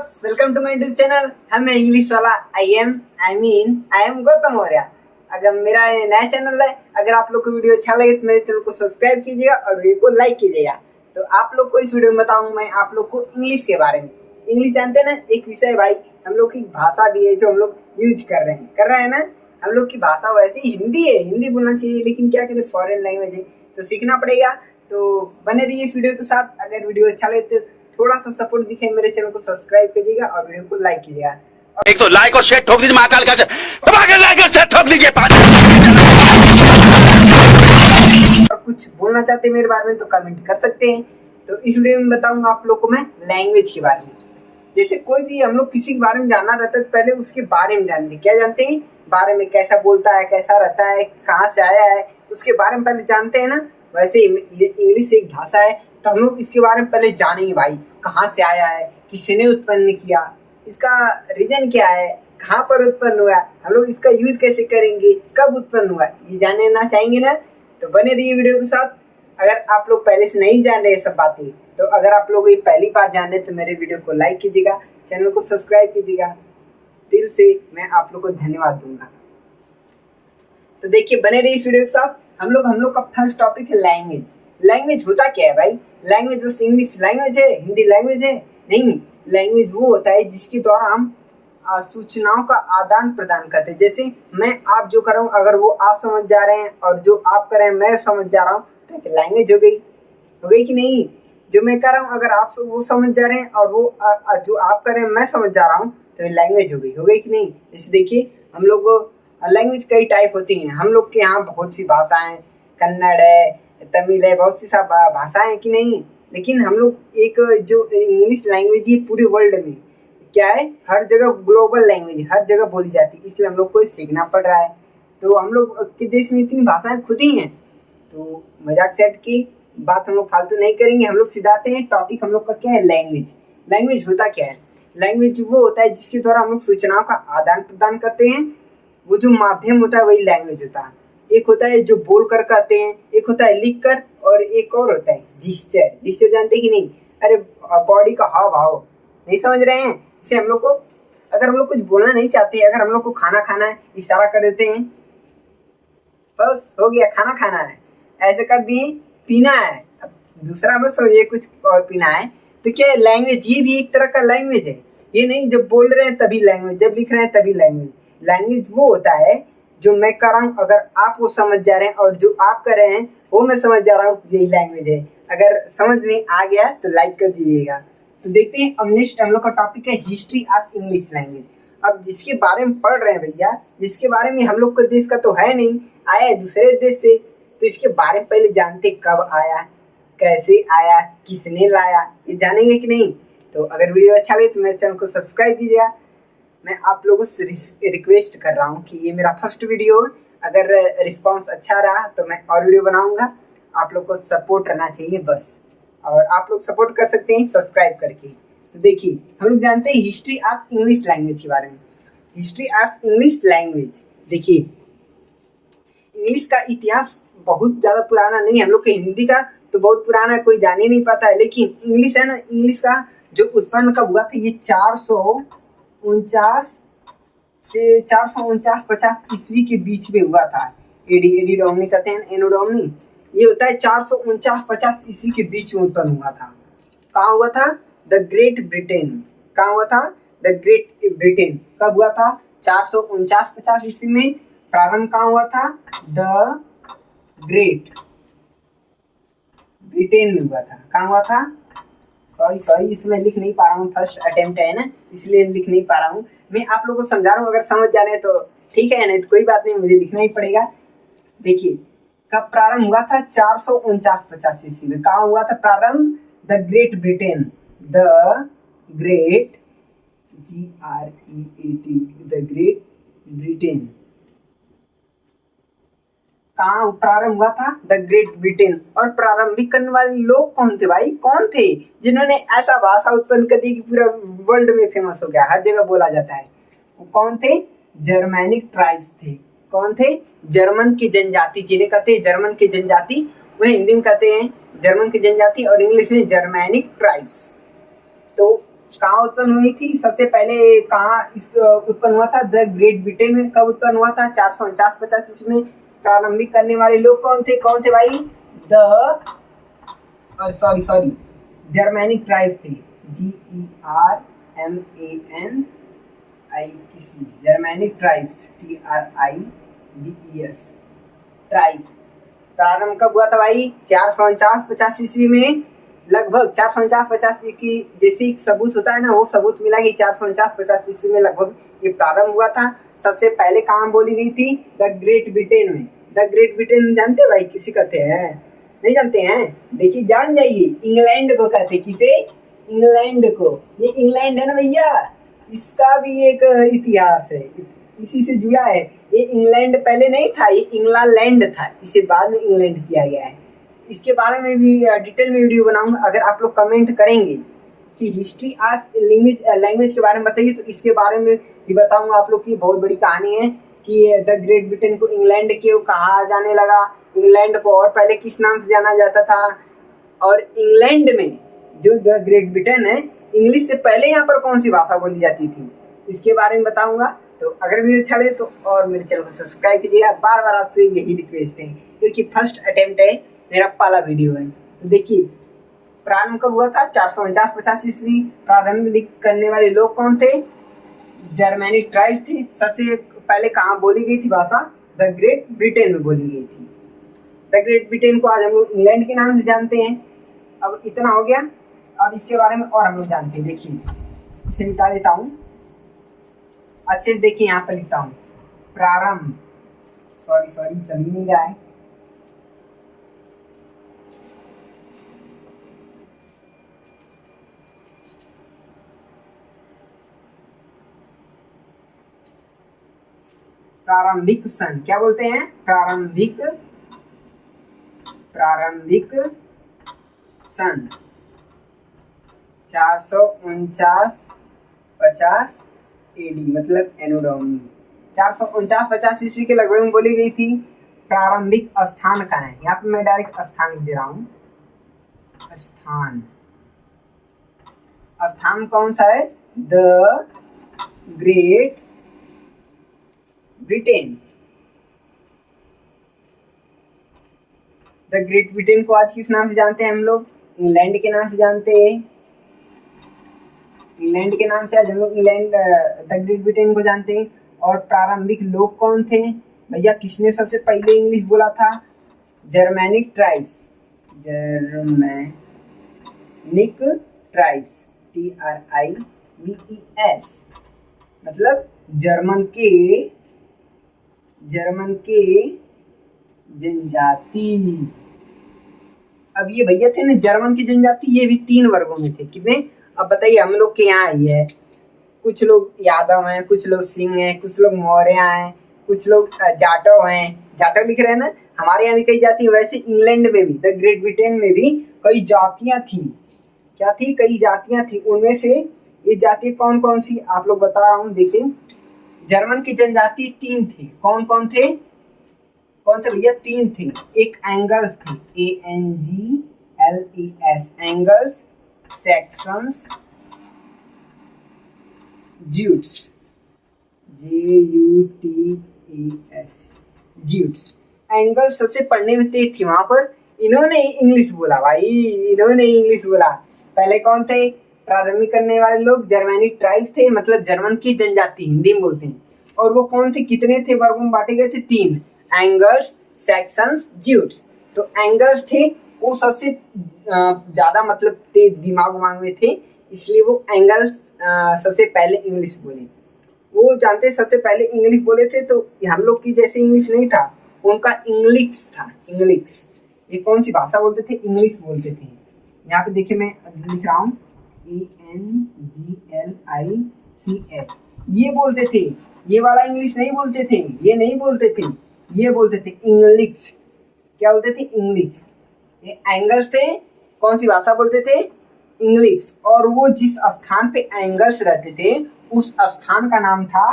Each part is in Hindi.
बस welcome to my YouTube channel. हम है इंग्लिश वाला। I am Gautam Maurya. अगर मेरा ये नया चैनल है, अगर आप लोग को वीडियो अच्छा लगे तो मेरे चैनल को सब्सक्राइब कीजिएगा और वीडियो को लाइक कीजिएगा। तो आप लोग को इस वीडियो में बताऊंगा मैं आप लोग को इंग्लिश के बारे में। इंग्लिश जानते हैं ना, एक विषय है भाई, हम लोग की भाषा भी है जो हम लोग यूज कर रहे हैं ना। हम लोग की भाषा वैसे ही हिंदी है, हिंदी बोलना चाहिए, लेकिन क्या करें, फॉरेन लैंग्वेज है तो सीखना पड़ेगा। तो बने रहिए इस वीडियो के साथ। अगर वीडियो अच्छा लगे तो थोड़ा सा सपोर्ट दिखे, मेरे चैनल को सब्सक्राइब कीजिएगा और वीडियो को लाइक कीजिएगा। एक तो लाइक और शेयर ठोक दीजिए, महाकाल का लाइक और शेयर ठोक दीजिए। और कुछ बोलना चाहते हैं मेरे बारे में तो कमेंट कर सकते हैं। तो इस वीडियो में बताऊंगा आप लोग को मैं लैंग्वेज के बारे में। जैसे कोई भी हम लोग किसी के बारे में जानना रहता है तो पहले उसके बारे में जानते हैं। क्या जानते हैं? बारे में, कैसा बोलता है, कैसा रहता है, कहाँ से आया है, उसके बारे में पहले जानते हैं ना। वैसे इंग्लिश एक भाषा है तो हम लोग इसके बारे में पहले जानेंगे भाई। कहाँ से आया है, किसने उत्पन्न किया, इसका रीजन क्या है, कहाँ पर उत्पन्न हुआ, हम लोग इसका यूज कैसे करेंगे, कब उत्पन्न हुआ, ये जानना चाहेंगे ना। तो बने रहिए वीडियो के साथ। अगर आप लोग पहले से नहीं जान रहे सब बातें, तो अगर आप लोग ये पहली बार जान रहे तो मेरे वीडियो को लाइक कीजिएगा, चैनल को सब्सक्राइब कीजिएगा। दिल से मैं आप लोग को धन्यवाद दूंगा। तो देखिए, बने रहिए इस वीडियो के साथ। हम लोग का फर्स्ट टॉपिक है लैंग्वेज। लैंग्वेज होता क्या है भाई? लैंग्वेज बस इंग्लिश लैंग्वेज है, हिंदी लैंग्वेज है? नहीं, लैंग्वेज वो होता है जिसके द्वारा हम सूचनाओं का आदान प्रदान करते हैं। जैसे मैं आप जो कर रहा हूँ, अगर वो आप समझ जा रहे हैं, और जो आप कर रहे हैं मैं समझ जा रहा हूँ, तो लैंग्वेज हो गई कि नहीं? जो मैं कर रहा हूँ अगर आप वो समझ जा रहे हैं और वो जो आप कर रहे हैं मैं समझ जा रहा हूँ, तो लैंग्वेज हो गई कि नहीं? जैसे देखिए, हम लोग लैंग्वेज कई टाइप होती हैं। हम लोग के यहाँ बहुत सी भाषाएं, कन्नड़ है, तमिल है, बहुत सी सब भाषाएं हैं कि नहीं। लेकिन हम लोग एक जो इंग्लिश लैंग्वेज है पूरे वर्ल्ड में क्या है, हर जगह ग्लोबल लैंग्वेज, हर जगह बोली जाती है, इसलिए हम लोग को सीखना पड़ रहा है। तो हम लोग के देश में इतनी भाषाएं खुद ही हैं। तो मजाक सेट की बात हम लोग फालतू नहीं करेंगे, हम लोग सीधाते हैं टॉपिक। हम लोग का क्या है, लैंग्वेज। लैंग्वेज होता क्या है? लैंग्वेज वो होता है जिसके द्वारा हम लोग सूचनाओं का आदान प्रदान करते हैं। वो जो माध्यम होता है वही लैंग्वेज होता है। एक होता है जो बोल कर कहते हैं, एक होता है लिख कर, और एक और होता है जिस्चर। जिस्चर जानते हैं कि नहीं? अरे बॉडी का हाव भाव, नहीं समझ रहे हैं? इसे हम लोग को, अगर हम लोग कुछ बोलना नहीं चाहते, अगर हम लोग को खाना खाना है, इशारा कर देते हैं, बस हो गया, खाना खाना है। ऐसे कर दिए, पीना है, अब दूसरा बस ये कुछ और पीना है। तो क्या है, लैंग्वेज। ये भी एक तरह का लैंग्वेज है। ये नहीं जब बोल रहे हैं तभी लैंग्वेज, जब लिख रहे हैं तभी लैंग्वेज। लैंग्वेज वो होता है जो मैं कर रहा हूँ, अगर आप वो समझ जा रहे हैं, और जो आप कर रहे हैं वो मैं समझ जा रहा हूँ, यही लैंग्वेज है। अगर समझ में आ गया तो लाइक कर दीजिएगा। तो देखते हैं, अब नेक्स्ट हम लोग का टॉपिक है हिस्ट्री ऑफ इंग्लिश लैंग्वेज। अब जिसके बारे में पढ़ रहे हैं भैया, जिसके बारे में हम लोग के देश का तो है नहीं, आया है दूसरे देश से, तो इसके बारे में पहले जानते, कब आया, कैसे आया, किसने लाया, ये जानेंगे कि नहीं? तो अगर वीडियो अच्छा लगे तो मेरे चैनल को सब्सक्राइब कीजिएगा। मैं आप लोगों से रिक्वेस्ट कर रहा हूँ कि ये मेरा फर्स्ट वीडियो, अगर रिस्पांस अच्छा रहा तो मैं और वीडियो बनाऊंगा। आप लोग को सपोर्ट रहना चाहिए बस, और आप लोग सपोर्ट कर सकते हैं सब्सक्राइब करके। तो देखिए, हम लोग जानते हैं हिस्ट्री ऑफ इंग्लिश लैंग्वेज के बारे में। हिस्ट्री ऑफ इंग्लिश लैंग्वेज, देखिए, इंग्लिश का इतिहास बहुत ज़्यादा पुराना नहीं है। हम लोग के हिंदी का तो बहुत पुराना है, कोई जान ही नहीं पाता है, लेकिन इंग्लिश है ना, इंग्लिश का जो उत्पन्न कब हुआ था, ये 449 से 449-50 ईस्वी के बीच में हुआ था। एडी डोमनी कहते हैं, एनो डोमनी। ये होता है 449-50 ईस्वी के बीच में उत्पन्न हुआ था। कहाँ हुआ था? The great Britain. कहाँ हुआ था? The great Britain. कब हुआ था? 449-50 ईस्वी में। प्रारंभ कहाँ हुआ था? द ग्रेट ब्रिटेन में हुआ था। कहाँ हुआ था? सॉरी, इसमें लिख नहीं पा रहा हूँ, फर्स्ट अटेम्प्ट है ना, इसलिए लिख नहीं पा रहा हूँ। मैं आप लोगों को समझा रहा हूँ, अगर समझ जा रहे हैं तो ठीक है, नहीं तो कोई बात नहीं, मुझे लिखना ही पड़ेगा। देखिए, कब प्रारंभ हुआ था? 449-50 ईस्वी में। कहाँ हुआ था प्रारंभ? The great Britain. The great, GREAT, the great Britain. कहाँ प्रारंभ हुआ था? The great Britain. और प्रारंभिक करने वाले लोग कौन थे भाई? कौन थे जिन्होंने ऐसा भाषा उत्पन्न कर दी कि पूरा वर्ल्ड में फेमस हो गया, हर जगह बोला जाता है? वो कौन थे? जर्मैनिक ट्राइब्स थे। कौन थे? जर्मन की जनजाति, जिन्हें कहते हैं जर्मन की जनजाति, उन्हें हिंदी में कहते हैं जर्मन की जनजाति, और इंग्लिश में जर्मैनिक ट्राइब्स। तो कहाँ उत्पन्न हुई थी सबसे पहले, कहाँ इस उत्पन्न हुआ था? द ग्रेट ब्रिटेन में। कब उत्पन्न हुआ था? 449-50 ईस्वी में। प्रारंभिक करने वाले लोग कौन थे भाई? सॉरी जर्मैनिक ट्राइब्स थे। GERMANIC, Germanic tribes, TRIBES, tribe. प्रारंभ कब हुआ था भाई? 449-50 ईस्वी में। लगभग 449-50 की जैसे एक सबूत होता है ना, वो सबूत मिला कि 449-50 ईस्वी में लगभग ये प्रारंभ हुआ था। सबसे पहले कहाँ बोली गई थी? द ग्रेट ब्रिटेन में। द ग्रेट ब्रिटेन जानते भाई किसे कहते हैं? नहीं जानते हैं? देखिए जान जाइए, इंग्लैंड को कहते। किसे? इंग्लैंड को। ये इंग्लैंड है ना भैया, इसका भी एक इतिहास है, इसी से जुड़ा है। ये इंग्लैंड पहले नहीं था, ये इंग्लैंड था, इसे बाद में इंग्लैंड किया गया है। इसके बारे में भी डिटेल में वीडियो बनाऊंगा। अगर आप लोग कमेंट करेंगे कि हिस्ट्री ऑफ लैंग्वेज के बारे में बताइए, तो इसके बारे में भी बताऊंगा आप लोग की। बहुत बड़ी कहानी है कि द ग्रेट ब्रिटेन को इंग्लैंड क्यों कहा जाने लगा, इंग्लैंड को और पहले किस नाम से जाना जाता था, और इंग्लैंड में जो द ग्रेट ब्रिटेन है, इंग्लिश से पहले यहाँ पर कौन सी भाषा बोली जाती थी, इसके बारे में बताऊंगा। तो अगर वीडियो अच्छा लगे तो और मेरे चैनल को सब्सक्राइब कीजिएगा। बार बार आपसे यही रिक्वेस्ट है, क्योंकि फर्स्ट अटेम्प्ट है, मेरा पहला वीडियो है। तो देखिए प्रारंभ कब हुआ था? 449-50 ईस्वी। प्रारंभ करने वाले लोग कौन थे? जर्मैनिक ट्राइब्स थे। सबसे पहले कहाँ बोली गई थी भाषा? द ग्रेट ब्रिटेन में बोली गई थी। द ग्रेट ब्रिटेन को आज हम लोग इंग्लैंड के नाम से जानते हैं। अब इतना हो गया, अब इसके बारे में और हम लोग जानते हैं। देखिए इसे मिटा देता हूँ, अच्छे से देखिए, यहाँ पर लिखता हूँ प्रारंभ। सॉरी चल ही नहीं रहा है। प्रारंभिक सन क्या बोलते हैं? प्रारंभिक सन 449-50 AD, मतलब एनो डोमिनी 449-50 ईस्वी के लगभग में बोली गई थी। प्रारंभिक स्थान कहाँ है? यहाँ पे मैं डायरेक्ट स्थान लिख दे रहा हूँ। स्थान कौन सा है? The great Britain. The great Britain को आज किस नाम से जानते हैं हम लोग? इंग्लैंड के नाम से जानते हैं। इंग्लैंड के नाम से आज हम लोग द ग्रेट ब्रिटेन को जानते हैं। और प्रारंभिक लोग कौन थे भैया? किसने सबसे पहले इंग्लिश बोला था? जर्मैनिक ट्राइब्स, TRIBES, मतलब जर्मन के जनजाति। अब ये भैया थे ना जर्मन की जनजाति, ये भी 3 वर्गों में थे। कितने? अब बताइए, हम लोग के यहाँ ही है, कुछ लोग यादव हैं, कुछ लोग सिंह हैं, कुछ लोग मौर्य हैं, कुछ लोग जाटव हैं। जाटव लिख रहे हैं ना, हमारे यहाँ भी कई जाति। वैसे इंग्लैंड में भी, द ग्रेट ब्रिटेन में भी कई जातियाँ थी। क्या थी? कई जातियाँ थी। उनमें से ये जाति कौन कौन सी आप लोग बता रहा हूँ। देखिए जर्मन की जनजाति 3 थे। कौन कौन थे भैया? 3 थे। एक एंगल्स थे, ANGLES, angles, sections, Jutes, JUTES, Jutes. Angles सबसे पढ़ने में तेज थी वहां पर। इन्होंने इंग्लिश बोला भाई, इन्होंने इंग्लिश बोला। पहले कौन थे? प्रारंभिक करने वाले लोग जर्मैनिक ट्राइब्स थे, मतलब जर्मन की जनजाति, हिंदी में बोलते हैं। और वो कौन थे? कितने थे? वर्गों में बांटे गए थे 3, एंगल्स, सेक्शंस, ज्यूट्स। तो एंगल्स थे, वो सबसे ज्यादा मतलब तेज दिमाग में थे, इसलिए वो एंगल्स सबसे पहले इंग्लिश बोले। वो जानते सबसे पहले इंग्लिश बोले थे। तो हम लोग की जैसे इंग्लिश नहीं था, उनका इंग्लिश था। इंग्लिश ये कौन सी भाषा बोलते थे? इंग्लिश बोलते थे। यहाँ पे देखिए मैं लिख रहा हूँ ANGLICH, ये बोलते थे। ये वाला इंग्लिश नहीं बोलते थे, ये नहीं बोलते थे, ये बोलते थे इंग्लिश। क्या बोलते थे? इंग्लिश। ये एंगल्स थे, कौन सी भाषा बोलते थे? इंग्लिश। और वो जिस स्थान पे एंगल्स रहते थे, उस स्थान का नाम था,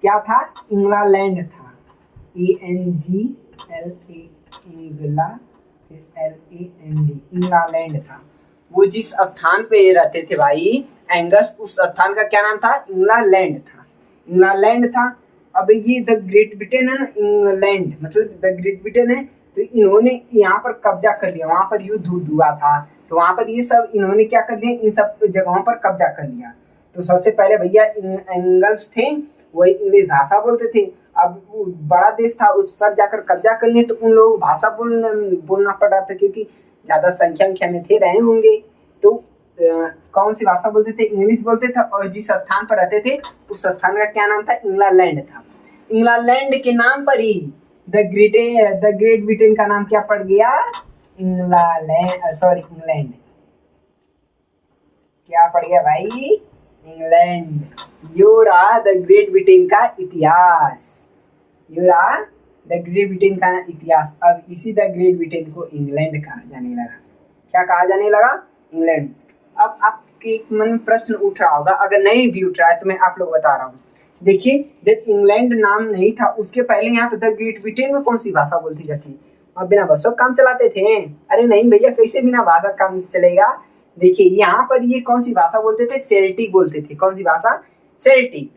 क्या था? इंग्लैंड था। ENGLA, LAND, इंग्लैंड था। वो जिस स्थान पे रहते थे भाई, एंगल्स, उस स्थान का क्या नाम था? इंग्लैंड था, इंग्लैंड था। अब ये द ग्रेट ब्रिटेन है ना, इंग्लैंड मतलब द ग्रेट ब्रिटेन है, तो इन्होंने यहाँ पर कब्जा कर लिया, वहां पर युद्ध हुआ था, तो वहां पर ये सब इन्होंने क्या कर लिया, इन सब जगहों पर कब्जा कर लिया। तो सबसे पहले भैया एंगल्स थे, वही इंग्लिश भाषा बोलते थे। अब बड़ा देश था, उस पर जाकर कब्जा कर लिए, तो उन लोगों को भाषा बोलना पड़ रहा था, क्योंकि ज्यादा संख्या में थे, रहे होंगे। तो कौन सी भाषा बोलते थे? इंग्लिश बोलते थे। और जिस स्थान पर रहते थे उस स्थान का क्या नाम था? इंग्लैंड था। इंग्लैंड के नाम पर ही द ग्रेट ब्रिटेन का नाम क्या पड़ गया? इंग्लैंड। क्या पड़ गया भाई? इंग्लैंड। यो रहा द ग्रेट ब्रिटेन का इतिहास, यो रहा द ग्रेट ब्रिटेन का इतिहास। अब इसी द ग्रेट ब्रिटेन को इंग्लैंड कहा जाने लगा। क्या कहा जाने लगा? इंग्लैंड। अब आपके मन में प्रश्न उठ रहा होगा, अगर नहीं भी उठ रहा है तो मैं आप लोग बता रहा हूँ। देखिए, जब इंग्लैंड नाम नहीं था उसके पहले यहाँ पे द ग्रेट ब्रिटेन में कौन सी भाषा बोलती जाती? और बिना बसों काम चलाते थे? अरे नहीं भैया, कैसे बिना भाषा काम चलेगा? देखिए यहाँ पर ये कौन सी भाषा बोलते थे? सेल्टिक बोलते थे। कौन सी भाषा? सेल्टिक।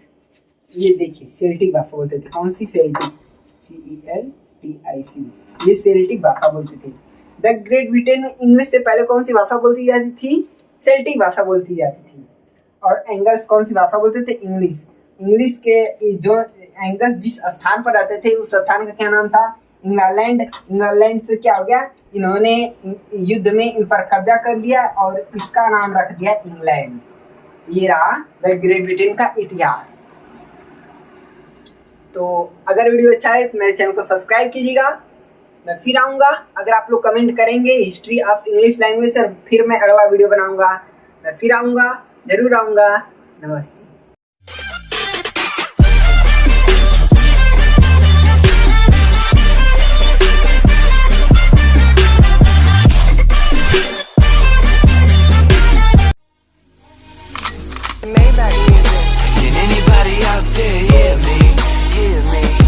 ये देखिए सेल्टिक भाषा बोलते थे। कौन सी? सेल्टिक, CELTIC, ये सेल्टिक भाषा बोलते थे। द ग्रेट ब्रिटेन में इंग्लिश से पहले कौन सी भाषा बोलती जाती थी? सेल्टिक भाषा बोलती जाती थी। और एंगल्स कौन सी भाषा बोलते थे? इंग्लिश। इंग्लिश के जो एंगल्स जिस स्थान पर रहते थे उस स्थान का क्या नाम था? इंग्लैंड। इंग्लैंड से क्या हो गया? इन्होंने युद्ध में इन पर कब्जा कर लिया और इसका नाम रख दिया इंग्लैंड। ये रहा द ग्रेट ब्रिटेन का इतिहास। तो अगर वीडियो अच्छा है तो मेरे चैनल को सब्सक्राइब कीजिएगा। मैं फिर आऊँगा, अगर आप लोग कमेंट करेंगे हिस्ट्री ऑफ इंग्लिश लैंग्वेज, और फिर मैं अगला वीडियो बनाऊँगा। मैं फिर आऊँगा, जरूर आऊँगा। नमस्ते। Maybach music. Can anybody out there hear me? Hear me?